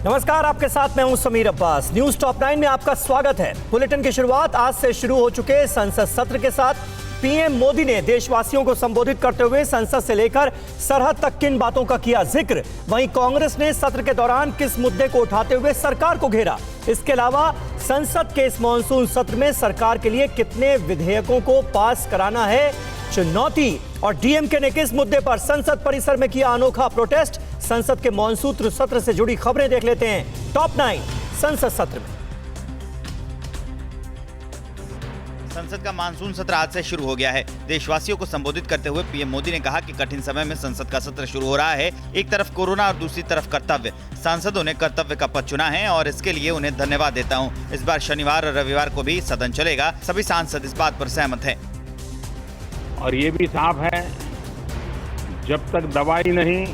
नमस्कार, आपके साथ मैं हूं समीर अब्बास। न्यूज टॉप 9 में आपका स्वागत है। बुलेटिन की शुरुआत आज से शुरू हो चुके संसद सत्र के साथ। पीएम मोदी ने देशवासियों को संबोधित करते हुए संसद से लेकर सरहद तक किन बातों का किया जिक्र। वहीं कांग्रेस ने सत्र के दौरान किस मुद्दे को उठाते हुए सरकार को घेरा। इसके अलावा संसद के इस मॉनसून सत्र में सरकार के लिए कितने विधेयकों को पास कराना है चुनौती, और डीएमके ने किस मुद्दे पर संसद परिसर में किया अनोखा प्रोटेस्ट। संसद के मॉनसून सत्र से जुड़ी खबरें देख लेते हैं टॉप 9 संसद सत्र में। संसद का मानसून सत्र आज से शुरू हो गया है। देशवासियों को संबोधित करते हुए पीएम मोदी ने कहा कि कठिन समय में संसद का सत्र शुरू हो रहा है। एक तरफ कोरोना और दूसरी तरफ कर्तव्य। सांसदों ने कर्तव्य का पथ चुना है और इसके लिए उन्हें धन्यवाद देता हूं। इस बार शनिवार और रविवार को भी सदन चलेगा। सभी सांसद इस बात पर सहमत हैं। और ये भी साफ है, जब तक दवाई नहीं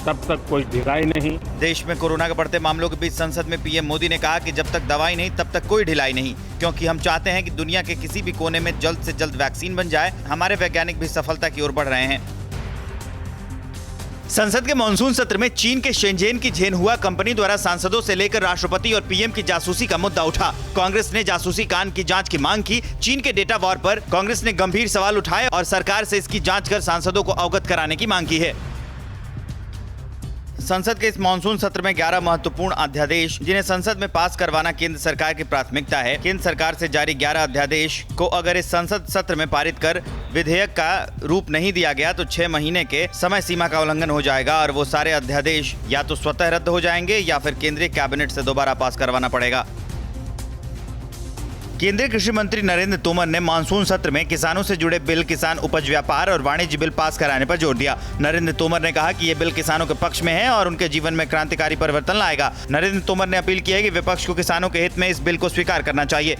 तब तक कोई ढिलाई नहीं। देश में कोरोना के बढ़ते मामलों के बीच संसद में पीएम मोदी ने कहा कि जब तक दवाई नहीं तब तक कोई ढिलाई नहीं, क्योंकि हम चाहते हैं कि दुनिया के किसी भी कोने में जल्द से जल्द वैक्सीन बन जाए। हमारे वैज्ञानिक भी सफलता की ओर बढ़ रहे हैं। संसद के मॉनसून सत्र में चीन के शेंझेन की झेनहुआ कंपनी द्वारा सांसदों से लेकर राष्ट्रपति और पीएम की जासूसी का मुद्दा उठा। कांग्रेस ने जासूसी कांड की जांच की मांग की। चीन के डेटा वॉर पर कांग्रेस ने गंभीर सवाल उठाए और सरकार से इसकी जांच कर सांसदों को अवगत कराने की मांग की है। संसद के इस मॉनसून सत्र में 11 महत्वपूर्ण अध्यादेश, जिन्हें संसद में पास करवाना केंद्र सरकार की प्राथमिकता है। केंद्र सरकार से जारी 11 अध्यादेश को अगर इस संसद सत्र में पारित कर विधेयक का रूप नहीं दिया गया तो 6 महीने के समय सीमा का उल्लंघन हो जाएगा और वो सारे अध्यादेश या तो स्वतः रद्द हो जाएंगे या फिर केंद्रीय कैबिनेट से दोबारा पास करवाना पड़ेगा। केंद्रीय कृषि मंत्री नरेंद्र तोमर ने मानसून सत्र में किसानों से जुड़े बिल, किसान उपज व्यापार और वाणिज्य बिल पास कराने पर जोर दिया। नरेंद्र तोमर ने कहा कि ये बिल किसानों के पक्ष में है और उनके जीवन में क्रांतिकारी परिवर्तन लाएगा। नरेंद्र तोमर ने अपील की है कि विपक्ष को किसानों के हित में इस बिल को स्वीकार करना चाहिए।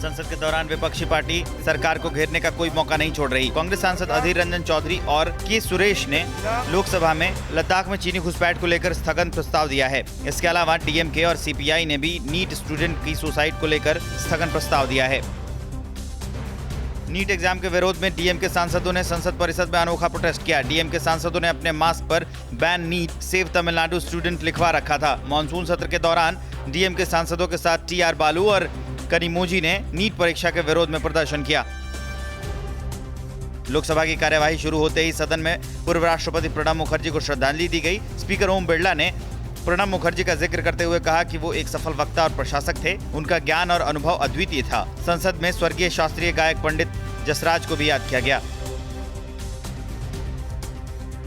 संसद के दौरान विपक्षी पार्टी सरकार को घेरने का कोई मौका नहीं छोड़ रही। कांग्रेस सांसद अधीर रंजन चौधरी और के सुरेश ने लोकसभा में लद्दाख में चीनी घुसपैठ को लेकर स्थगन प्रस्ताव दिया है। इसके अलावा डीएमके और सीपीआई ने भी नीट स्टूडेंट की सुसाइड को लेकर स्थगन प्रस्ताव दिया है। नीट एग्जाम के विरोध में डीएमके सांसदों ने संसद परिसर में अनोखा प्रोटेस्ट किया। डीएमके सांसदों ने अपने मास्क पर ban NEET save Tamil Nadu student लिखवा रखा था। मॉनसून सत्र के दौरान डीएमके सांसदों के साथ टीआर बालू और कनिमोझी ने नीट परीक्षा के विरोध में प्रदर्शन किया। लोकसभा की कार्यवाही शुरू होते ही सदन में पूर्व राष्ट्रपति प्रणब मुखर्जी को श्रद्धांजलि दी गई। स्पीकर ओम बिरला ने प्रणब मुखर्जी का जिक्र करते हुए कहा कि वो एक सफल वक्ता और प्रशासक थे। उनका ज्ञान और अनुभव अद्वितीय था। संसद में स्वर्गीय शास्त्रीय गायक पंडित जसराज को भी याद किया गया।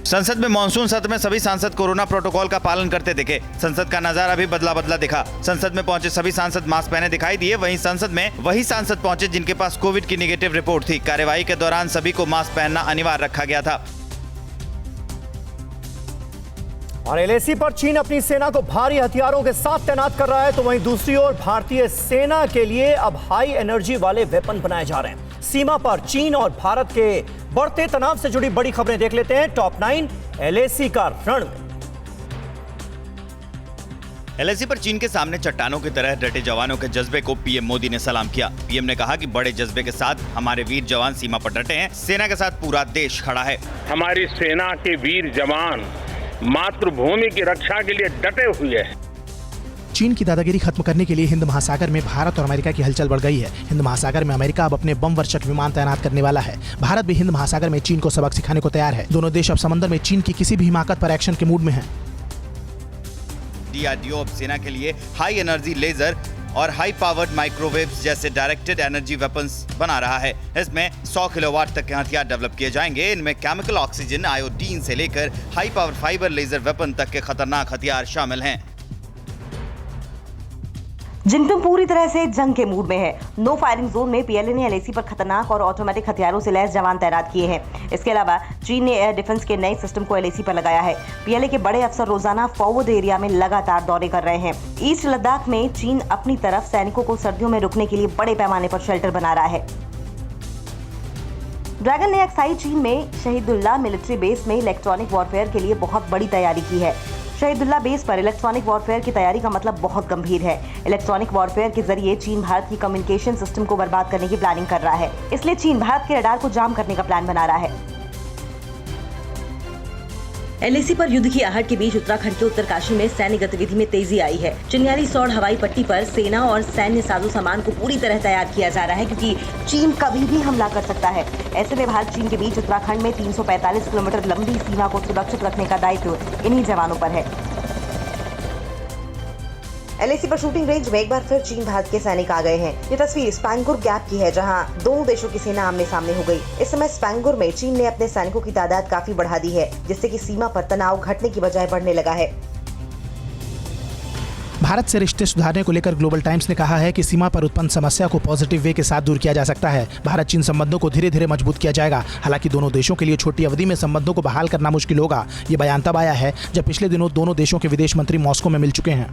संसद में मॉनसून सत्र में सभी सांसद कोरोना प्रोटोकॉल का पालन करते दिखे। संसद का नजारा भी बदला बदला दिखा। संसद में पहुंचे सभी सांसद मास्क पहने दिखाई दिए। वहीं संसद में वही सांसद पहुंचे जिनके पास कोविड की नेगेटिव रिपोर्ट थी। कार्यवाही के दौरान सभी को मास्क पहनना अनिवार्य रखा गया था। और एलएसी पर चीन अपनी सेना को भारी हथियारों के साथ तैनात कर रहा है, तो वहीं दूसरी ओर भारतीय सेना के लिए अब हाई एनर्जी वाले वेपन बनाए जा रहे हैं। सीमा पर चीन और भारत के बढ़ते तनाव से जुड़ी बड़ी खबरें देख लेते हैं टॉप 9 एलएसी का रण में। एलएसी पर चीन के सामने चट्टानों की तरह डटे जवानों के जज्बे को पीएम मोदी ने सलाम किया। पीएम ने कहा कि बड़े जज्बे के साथ हमारे वीर जवान सीमा पर डटे हैं। सेना के साथ पूरा देश खड़ा है। हमारी सेना के वीर जवान मातृभूमि की रक्षा के लिए डटे हुए हैं। चीन की दादागिरी खत्म करने के लिए हिंद महासागर में भारत और अमेरिका की हलचल बढ़ गई है। हिंद महासागर में अमेरिका अब अपने बम वर्षक विमान तैनात करने वाला है। भारत भी हिंद महासागर में चीन को सबक सिखाने को तैयार है। दोनों देश अब समंदर में चीन की किसी भी हिमाकत पर एक्शन के मूड में हैं। डीआरडीओ अब सेना के लिए हाई एनर्जी लेजर और हाई पावर्ड माइक्रोवेव्स जैसे डायरेक्टेड एनर्जी वेपन्स बना रहा है। इसमें 100 किलोवाट तक के हथियार डेवलप किए जाएंगे। इनमें केमिकल ऑक्सीजन, आयोडीन से लेकर high power fibre laser weapon तक के खतरनाक हथियार शामिल हैं। जिनपिंग पूरी तरह से जंग के मूड में है। नो फायरिंग जोन में पीएलए ने एलएसी पर खतरनाक और ऑटोमेटिक हथियारों से लैस जवान तैनात किए हैं। इसके अलावा चीन ने एयर डिफेंस के नए सिस्टम को एलएसी पर लगाया है। पीएलए के बड़े अफसर रोजाना फॉरवर्ड एरिया में लगातार दौरे कर रहे हैं। ईस्ट लद्दाख में चीन अपनी तरफ सैनिकों को सर्दियों में रुकने के लिए बड़े पैमाने पर शेल्टर बना रहा है। ड्रैगन ने अक्साई चीन में शहीदुल्लाह मिलिट्री बेस में इलेक्ट्रॉनिक वॉरफेयर के लिए बहुत बड़ी तैयारी की है। शहीदुल्लाह बेस पर इलेक्ट्रॉनिक वॉरफेयर की तैयारी का मतलब बहुत गंभीर है। इलेक्ट्रॉनिक वॉरफेयर के जरिए चीन भारत की कम्युनिकेशन सिस्टम को बर्बाद करने की प्लानिंग कर रहा है। इसलिए चीन भारत के रडार को जाम करने का प्लान बना रहा है। एलएसी पर युद्ध की आहट के बीच उत्तराखंड के उत्तरकाशी में सैन्य गतिविधि में तेजी आई है। चिन्याली सौड़ हवाई पट्टी पर सेना और सैन्य साजो सामान को पूरी तरह तैयार किया जा रहा है, क्योंकि चीन कभी भी हमला कर सकता है। ऐसे में भारत चीन के बीच उत्तराखंड में 345 किलोमीटर लंबी सीमा को सुरक्षित रखने का दायित्व इन्हीं जवानों पर है। एलएसी पर शूटिंग रेंज में एक बार फिर चीन भारत के सैनिक आ गए हैं। ये तस्वीर स्पैंगुर गैप की है, जहां दोनों देशों की सेना आमने सामने हो गई। इस समय स्पैंगुर में चीन ने अपने सैनिकों की तादाद काफी बढ़ा दी है, जिससे कि सीमा पर तनाव घटने की बजाय बढ़ने लगा है। भारत से रिश्ते सुधारने को लेकर ग्लोबल टाइम्स ने कहा है कि सीमा पर उत्पन्न समस्या को पॉजिटिव वे के साथ दूर किया जा सकता है। भारत चीन संबंधों को धीरे धीरे मजबूत किया जाएगा। हालांकि दोनों देशों के लिए छोटी अवधि में संबंधों को बहाल करना मुश्किल होगा। ये बयान तब आया है जब पिछले दिनों दोनों देशों के विदेश मंत्री मॉस्को में मिल चुके हैं।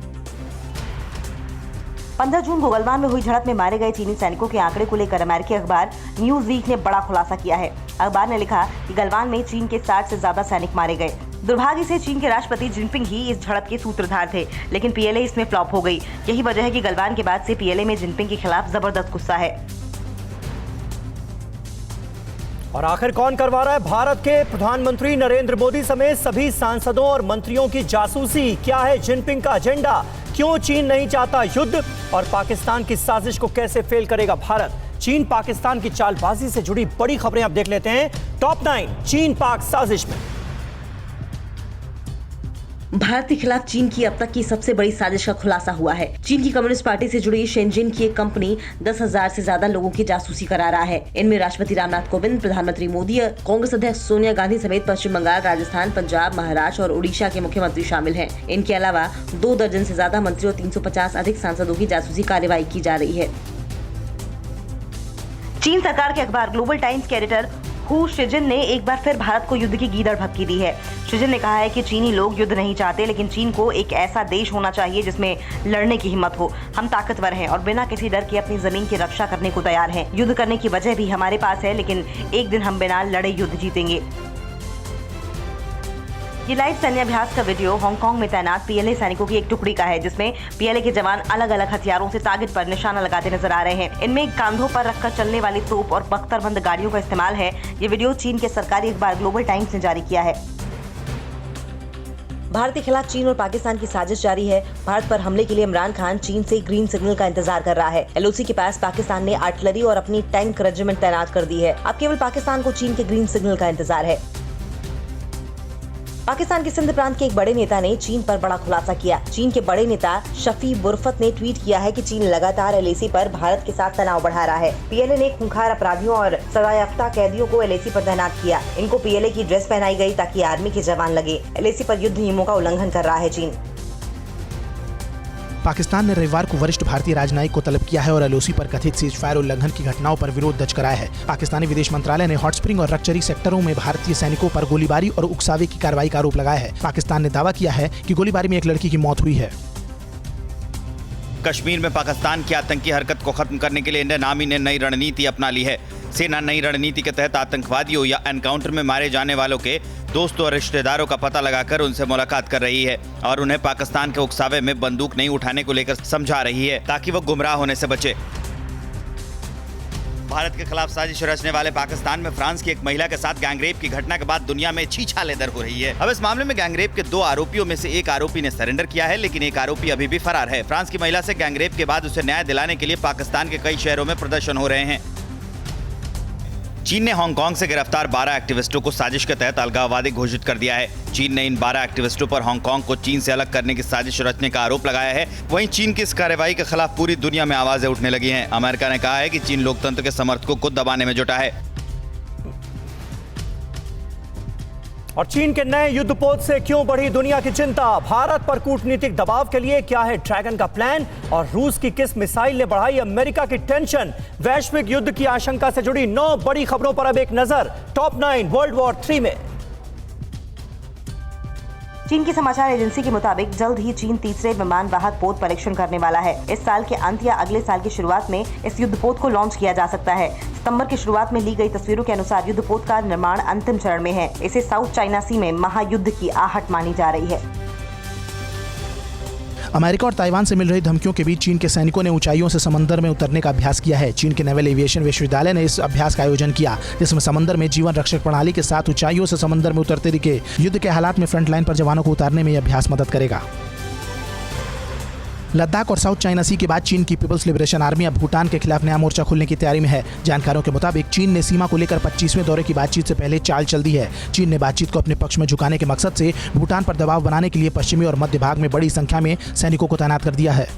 15 जून को गलवान में हुई झड़प में मारे गए चीनी सैनिकों के आंकड़े को लेकर अमेरिकी अखबार न्यूज वीक ने बड़ा खुलासा किया है। अखबार ने लिखा कि गलवान में चीन के 60 से ज्यादा सैनिक मारे गए। दुर्भाग्य से चीन के राष्ट्रपति जिनपिंग ही इस झड़प के सूत्रधार थे, लेकिन पीएलए इसमें फ्लॉप हो गई। यही वजह है कि गलवान के बाद से पीएलए में जिनपिंग के खिलाफ जबरदस्त गुस्सा है। और आखिर कौन करवा रहा है भारत के प्रधानमंत्री नरेंद्र मोदी समेत सभी सांसदों और मंत्रियों की जासूसी? क्या है जिनपिंग का एजेंडा? क्यों चीन नहीं चाहता युद्ध? और पाकिस्तान की साजिश को कैसे फेल करेगा भारत? चीन पाकिस्तान की चालबाजी से जुड़ी बड़ी खबरें अब देख लेते हैं टॉप 9 चीन पाक साजिश में। भारत के खिलाफ चीन की अब तक की सबसे बड़ी साजिश का खुलासा हुआ है। चीन की कम्युनिस्ट पार्टी से जुड़ी शेनजिन की एक कंपनी 10,000 से ज्यादा लोगों की जासूसी करा रहा है। इनमें राष्ट्रपति रामनाथ कोविंद, प्रधानमंत्री मोदी, कांग्रेस अध्यक्ष सोनिया गांधी समेत पश्चिम बंगाल, राजस्थान, पंजाब, महाराष्ट्र और उड़ीसा के मुख्यमंत्री शामिल हैं। इनके अलावा 2 दर्जन से ज्यादा मंत्री और 350 अधिक सांसदों की जासूसी कार्रवाई की जा रही है। चीन सरकार के अखबार ग्लोबल टाइम्स के एडिटर हु शिजिन ने एक बार फिर भारत को युद्ध की गीदड़ भभकी दी है। शिजिन ने कहा है कि चीनी लोग युद्ध नहीं चाहते, लेकिन चीन को एक ऐसा देश होना चाहिए जिसमें लड़ने की हिम्मत हो। हम ताकतवर हैं और बिना किसी डर के अपनी जमीन की रक्षा करने को तैयार हैं। युद्ध करने की वजह भी हमारे पास है, लेकिन एक दिन हम बिना लड़े युद्ध जीतेंगे। ये लाइव सैन्य अभ्यास का वीडियो हांगकांग में तैनात पीएलए सैनिकों की एक टुकड़ी का है, जिसमें पीएलए के जवान अलग अलग हथियारों से टारगेट पर निशाना लगाते नजर आ रहे हैं। इनमें कांधों पर रखकर चलने वाली तोप और बख्तरबंद गाड़ियों का इस्तेमाल है। ये वीडियो चीन के सरकारी अखबार ग्लोबल टाइम्स ने जारी किया है। भारत के खिलाफ चीन और पाकिस्तान की साजिश जारी है। भारत पर हमले के लिए इमरान खान चीन से ग्रीन सिग्नल का इंतजार कर रहा है। एलओसी के पास पाकिस्तान ने आर्टिलरी और अपनी टैंक रेजिमेंट तैनात कर दी है। अब केवल पाकिस्तान को चीन के ग्रीन सिग्नल का इंतजार है। पाकिस्तान के सिंध प्रांत के एक बड़े नेता ने चीन पर बड़ा खुलासा किया। चीन के बड़े नेता शफी बुरफत ने ट्वीट किया है कि चीन लगातार एलएसी पर भारत के साथ तनाव बढ़ा रहा है। पीएलए ने खूंखार अपराधियों और सजायाफ्ता कैदियों को एलएसी पर तैनात किया। इनको पीएलए की ड्रेस पहनाई गई ताकि आर्मी के जवान लगे। एलएसी पर युद्ध नियमों का उल्लंघन कर रहा है चीन। पाकिस्तान ने रविवार को वरिष्ठ भारतीय राजनयिक को तलब किया है और एलओसी पर कथित सीजफायर उल्लंघन की घटनाओं पर विरोध दर्ज कराया है। पाकिस्तानी विदेश मंत्रालय ने हॉट स्प्रिंग और रक्चरी सेक्टरों में भारतीय सैनिकों पर गोलीबारी और उकसावे की कार्रवाई का आरोप लगाया है। पाकिस्तान ने दावा किया है कि गोलीबारी में एक लड़की की मौत हुई है। कश्मीर में पाकिस्तान की आतंकी हरकत को खत्म करने के लिए इंडियन आर्मी ने नई रणनीति अपना ली है। सेना नई रणनीति के तहत आतंकवादियों या एनकाउंटर में मारे जाने वालों के दोस्तों और रिश्तेदारों का पता लगाकर उनसे मुलाकात कर रही है और उन्हें पाकिस्तान के उकसावे में बंदूक नहीं उठाने को लेकर समझा रही है ताकि वो गुमराह होने से बचे। भारत के खिलाफ साजिश रचने वाले पाकिस्तान में फ्रांस की एक महिला के साथ गैंगरेप की घटना के बाद दुनिया में छीछालेदर हो रही है। अब इस मामले में गैंगरेप के 2 आरोपियों में से एक आरोपी ने सरेंडर किया है, लेकिन एक आरोपी अभी भी फरार है। फ्रांस की महिला से गैंगरेप के बाद उसे न्याय दिलाने के लिए पाकिस्तान के कई शहरों में प्रदर्शन हो रहे हैं। चीन ने हांगकांग से गिरफ्तार 12 एक्टिविस्टों को साजिश के तहत अलगाववादी घोषित कर दिया है। चीन ने इन 12 एक्टिविस्टों पर हांगकांग को चीन से अलग करने की साजिश रचने का आरोप लगाया है। वहीं चीन की इस कार्रवाई के खिलाफ पूरी दुनिया में आवाजें उठने लगी हैं। अमेरिका ने कहा है कि चीन लोकतंत्र के समर्थकों को दबाने में जुटा है। और चीन के नए युद्धपोत से क्यों बढ़ी दुनिया की चिंता? भारत पर कूटनीतिक दबाव के लिए क्या है ड्रैगन का प्लान? और रूस की किस मिसाइल ने बढ़ाई अमेरिका की टेंशन? वैश्विक युद्ध की आशंका से जुड़ी 9 बड़ी खबरों पर अब एक नजर टॉप 9 वर्ल्ड वॉर 3 में। चीन की समाचार एजेंसी के मुताबिक जल्द ही चीन तीसरे विमान वाहक पोत परीक्षण करने वाला है। इस साल के अंत या अगले साल की शुरुआत में इस युद्धपोत को लॉन्च किया जा सकता है। सितंबर की शुरुआत में ली गई तस्वीरों के अनुसार युद्धपोत का निर्माण अंतिम चरण में है। इसे साउथ चाइना सी में महायुद्ध की आहट मानी जा रही है। अमेरिका और ताइवान से मिल रही धमकियों के बीच चीन के सैनिकों ने ऊंचाइयों से समंदर में उतरने का अभ्यास किया है। चीन के नेवल एविएशन विश्वविद्यालय ने इस अभ्यास का आयोजन किया, जिसमें समंदर में जीवन रक्षक प्रणाली के साथ ऊंचाइयों से समंदर में उतरते दिखे युद्ध के हालात में फ्रंटलाइन पर जवानों को उतारने में यह अभ्यास मदद करेगा। लद्दाख और साउथ चाइना सी के बाद चीन की पीपल्स लिबरेशन आर्मी अब भूटान के खिलाफ नया मोर्चा खोलने की तैयारी में है। जानकारों के मुताबिक चीन ने सीमा को लेकर 25वें दौरे की बातचीत से पहले चाल चल दी है। चीन ने बातचीत को अपने पक्ष में झुकाने के मकसद से भूटान पर दबाव बनाने के लिए पश्चिमी और मध्य भाग में बड़ी संख्या में सैनिकों को तैनात कर दिया है।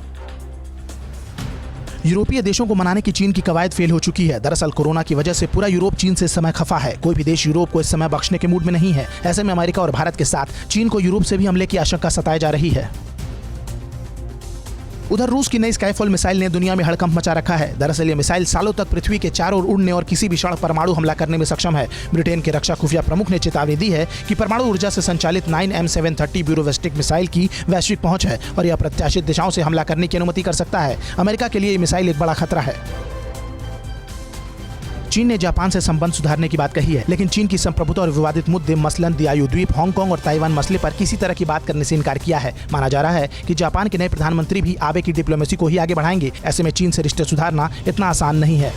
यूरोपीय देशों को मनाने की चीन की कवायद फेल हो चुकी है। दरअसल कोरोना की वजह से पूरा यूरोप चीन से इस समय खफा है। कोई भी देश यूरोप को इस समय बख्शने के मूड में नहीं है। ऐसे में अमेरिका और भारत के साथ चीन को यूरोप से भी हमले की आशंका सताई जा रही है। उधर रूस की नई स्काईफॉल मिसाइल ने दुनिया में हड़कंप मचा रखा है। दरअसल ये मिसाइल सालों तक पृथ्वी के चारों ओर उड़ने और किसी भी क्षण परमाणु हमला करने में सक्षम है। ब्रिटेन के रक्षा खुफिया प्रमुख ने चेतावनी दी है कि परमाणु ऊर्जा से संचालित 9M730 ब्यूरोवेस्टिक मिसाइल की वैश्विक पहुंच है और यह अप्रत्याशित दिशाओं से हमला करने की अनुमति कर सकता है। अमेरिका के लिए ये मिसाइल एक बड़ा खतरा है। चीन ने जापान से संबंध सुधारने की बात कही है, लेकिन चीन की संप्रभुता और विवादित मुद्दे मसलन दियायु द्वीप, हांगकांग और ताइवान मसले पर किसी तरह की बात करने से इनकार किया है। माना जा रहा है कि जापान के नए प्रधानमंत्री भी आबे की डिप्लोमेसी को ही आगे बढ़ाएंगे। ऐसे में चीन से रिश्ते सुधारना इतना आसान नहीं है।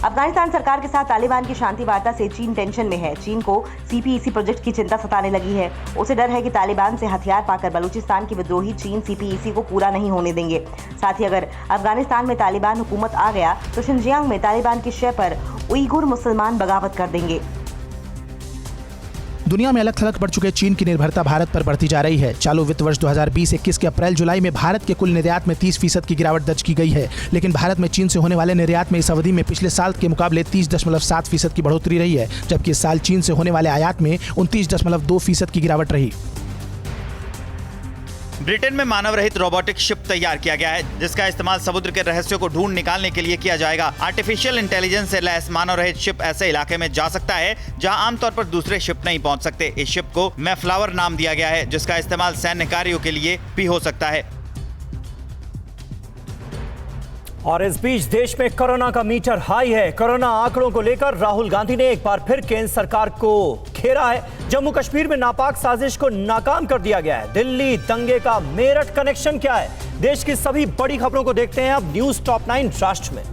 अफगानिस्तान सरकार के साथ तालिबान की शांति वार्ता से चीन टेंशन में है। चीन को सीपीईसी प्रोजेक्ट की चिंता सताने लगी है। उसे डर है कि तालिबान से हथियार पाकर बलूचिस्तान के विद्रोही चीन सीपीईसी को पूरा नहीं होने देंगे। साथ ही अगर अफगानिस्तान में तालिबान हुकूमत आ गया तो शिनजियांग में तालिबान की शय पर उइगुर मुसलमान बगावत कर देंगे। दुनिया में अलग थलग पड़ चुके चीन की निर्भरता भारत पर बढ़ती जा रही है। चालू वित्त वर्ष 2020-21 के अप्रैल-जुलाई में भारत के कुल निर्यात में 30% की गिरावट दर्ज की गई है, लेकिन भारत में चीन से होने वाले निर्यात में इस अवधि में पिछले साल के मुकाबले 30.7% की बढ़ोतरी रही है, जबकि इस साल चीन से होने वाले आयात में 29.2% की गिरावट रही। ब्रिटेन में मानव रहित रोबोटिक शिप तैयार किया गया है, जिसका इस्तेमाल समुद्र के रहस्यों को ढूंढ निकालने के लिए किया जाएगा। आर्टिफिशियल इंटेलिजेंस से लैस मानव रहित शिप ऐसे इलाके में जा सकता है जहां आमतौर पर दूसरे शिप नहीं पहुंच सकते। इस शिप को मैफ्लावर नाम दिया गया है, जिसका इस्तेमाल सैन्य कार्यों के लिए भी हो सकता है। और इस बीच देश में कोरोना का मीटर हाई है। कोरोना आंकड़ों को लेकर राहुल गांधी ने एक बार फिर केंद्र सरकार को घेरा है। जम्मू कश्मीर में नापाक साजिश को नाकाम कर दिया गया है। दिल्ली दंगे का मेरठ कनेक्शन क्या है? देश की सभी बड़ी खबरों को देखते हैं अब न्यूज टॉप 9 राष्ट्र में।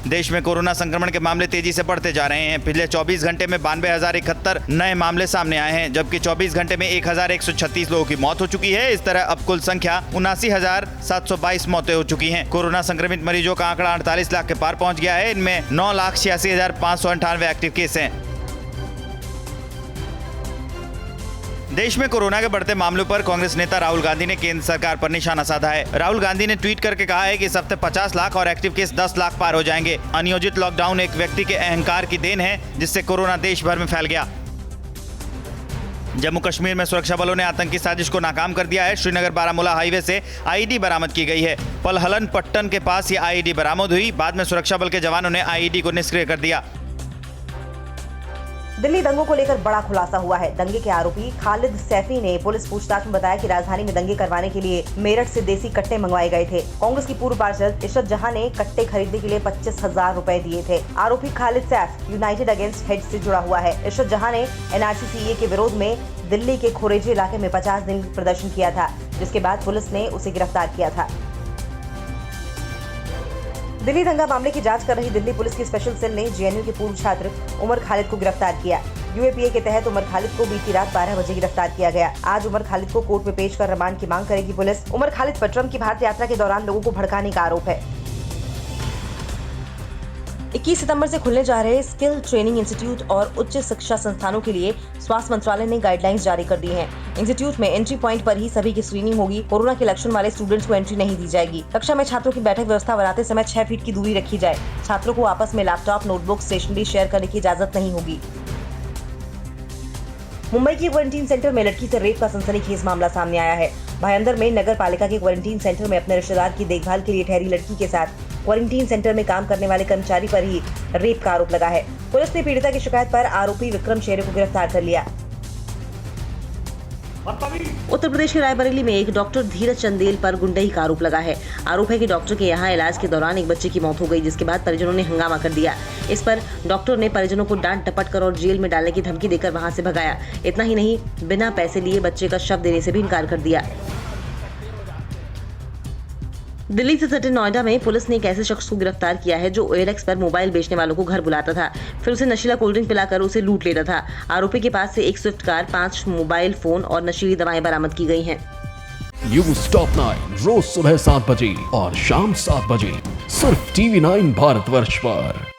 देश में कोरोना संक्रमण के मामले तेजी से बढ़ते जा रहे हैं। पिछले 24 घंटे में 92,071 नए मामले सामने आए हैं, जबकि 24 घंटे में 1,136 लोगों की मौत हो चुकी है। इस तरह अब कुल संख्या 79,722 मौतें हो चुकी हैं। कोरोना संक्रमित मरीजों का आंकड़ा 48 लाख के पार पहुंच गया है। इनमें 9,86,598 एक्टिव केस हैं। देश में कोरोना के बढ़ते मामलों पर कांग्रेस नेता राहुल गांधी ने केंद्र सरकार पर निशाना साधा है। राहुल गांधी ने ट्वीट करके कहा है कि इस हफ्ते 50 लाख और एक्टिव केस 10 लाख पार हो जाएंगे। अनियोजित लॉकडाउन एक व्यक्ति के अहंकार की देन है, जिससे कोरोना देश भर में फैल गया। जम्मू कश्मीर में सुरक्षा बलों ने आतंकी साजिश को नाकाम कर दिया है। श्रीनगर बारामूला हाईवे से आईईडी बरामद की गई है। पलहलन पट्टन के पास ये आईईडी बरामद हुई। बाद में सुरक्षा बल के जवानों ने आईईडी को निष्क्रिय कर दिया। दिल्ली दंगों को लेकर बड़ा खुलासा हुआ है। दंगे के आरोपी खालिद सैफी ने पुलिस पूछताछ में बताया कि राजधानी में दंगे करवाने के लिए मेरठ से देसी कट्टे मंगवाए गए थे। कांग्रेस की पूर्व पार्षद इशरत जहां ने कट्टे खरीदने के लिए 25,000 रुपए दिए थे। आरोपी Khalid Saif United against heads से जुड़ा हुआ है। इशरत जहां ने एनआरसी के विरोध में दिल्ली के खोरेजी इलाके में 50 दिन प्रदर्शन किया था, जिसके बाद पुलिस ने उसे गिरफ्तार किया था। दिल्ली दंगा मामले की जांच कर रही दिल्ली पुलिस की स्पेशल सेल ने जेएनयू के पूर्व छात्र उमर खालिद को गिरफ्तार किया। यूएपीए के तहत उमर खालिद को बीती रात 12 बजे गिरफ्तार किया गया। आज उमर खालिद को कोर्ट में पेश कर रिमांड की मांग करेगी पुलिस। उमर खालिद पर ट्रंप की भारत यात्रा के दौरान लोगों को भड़काने का आरोप है। 21 सितंबर से खुलने जा रहे स्किल ट्रेनिंग इंस्टीट्यूट और उच्च शिक्षा संस्थानों के लिए स्वास्थ्य मंत्रालय ने गाइडलाइंस जारी कर दी हैं। इंस्टीट्यूट में एंट्री पॉइंट पर ही सभी की स्क्रीनिंग होगी। कोरोना के लक्षण वाले स्टूडेंट्स को एंट्री नहीं दी जाएगी। कक्षा में छात्रों की बैठक व्यवस्था बनाते समय 6 फीट की दूरी रखी जाए। छात्रों को आपस में लैपटॉप, नोटबुक, स्टेशनरी शेयर करने की इजाजत नहीं होगी। मुंबई के क्वारंटीन सेंटर में लड़की से रेप का सनसनीखेज मामला सामने आया है। भायंदर में नगर पालिका के क्वारंटीन सेंटर में अपने रिश्तेदार की देखभाल के लिए ठहरी लड़की के साथ क्वारंटीन सेंटर में काम करने वाले कर्मचारी पर ही रेप का आरोप लगा है। पुलिस ने पीड़िता की शिकायत पर आरोपी विक्रम शेरे को गिरफ्तार कर लिया। उत्तर प्रदेश के रायबरेली में एक डॉक्टर धीरज चंदेल पर गुंडई का आरोप लगा है। आरोप है कि डॉक्टर के यहाँ इलाज के दौरान एक बच्चे की मौत हो गई, जिसके बाद परिजनों ने हंगामा कर दिया। इस पर डॉक्टर ने परिजनों को डांट डपट कर और जेल में डालने की धमकी देकर वहां से भगाया। इतना ही नहीं, बिना पैसे लिए बच्चे का शव देने से भी इनकार कर दिया। दिल्ली से सटे नोएडा में पुलिस ने एक ऐसे शख्स को गिरफ्तार किया है जो OLX पर मोबाइल बेचने वालों को घर बुलाता था, फिर उसे नशीला कोल्ड ड्रिंक पिलाकर उसे लूट लेता था। आरोपी के पास से एक स्विफ्ट कार, 5 मोबाइल फोन और नशीली दवाएं बरामद की गई हैं। न्यूज़ टॉप 9 रोज सुबह 7 बजे और शाम 7 बजे सिर्फ TV9 भारतवर्ष पर।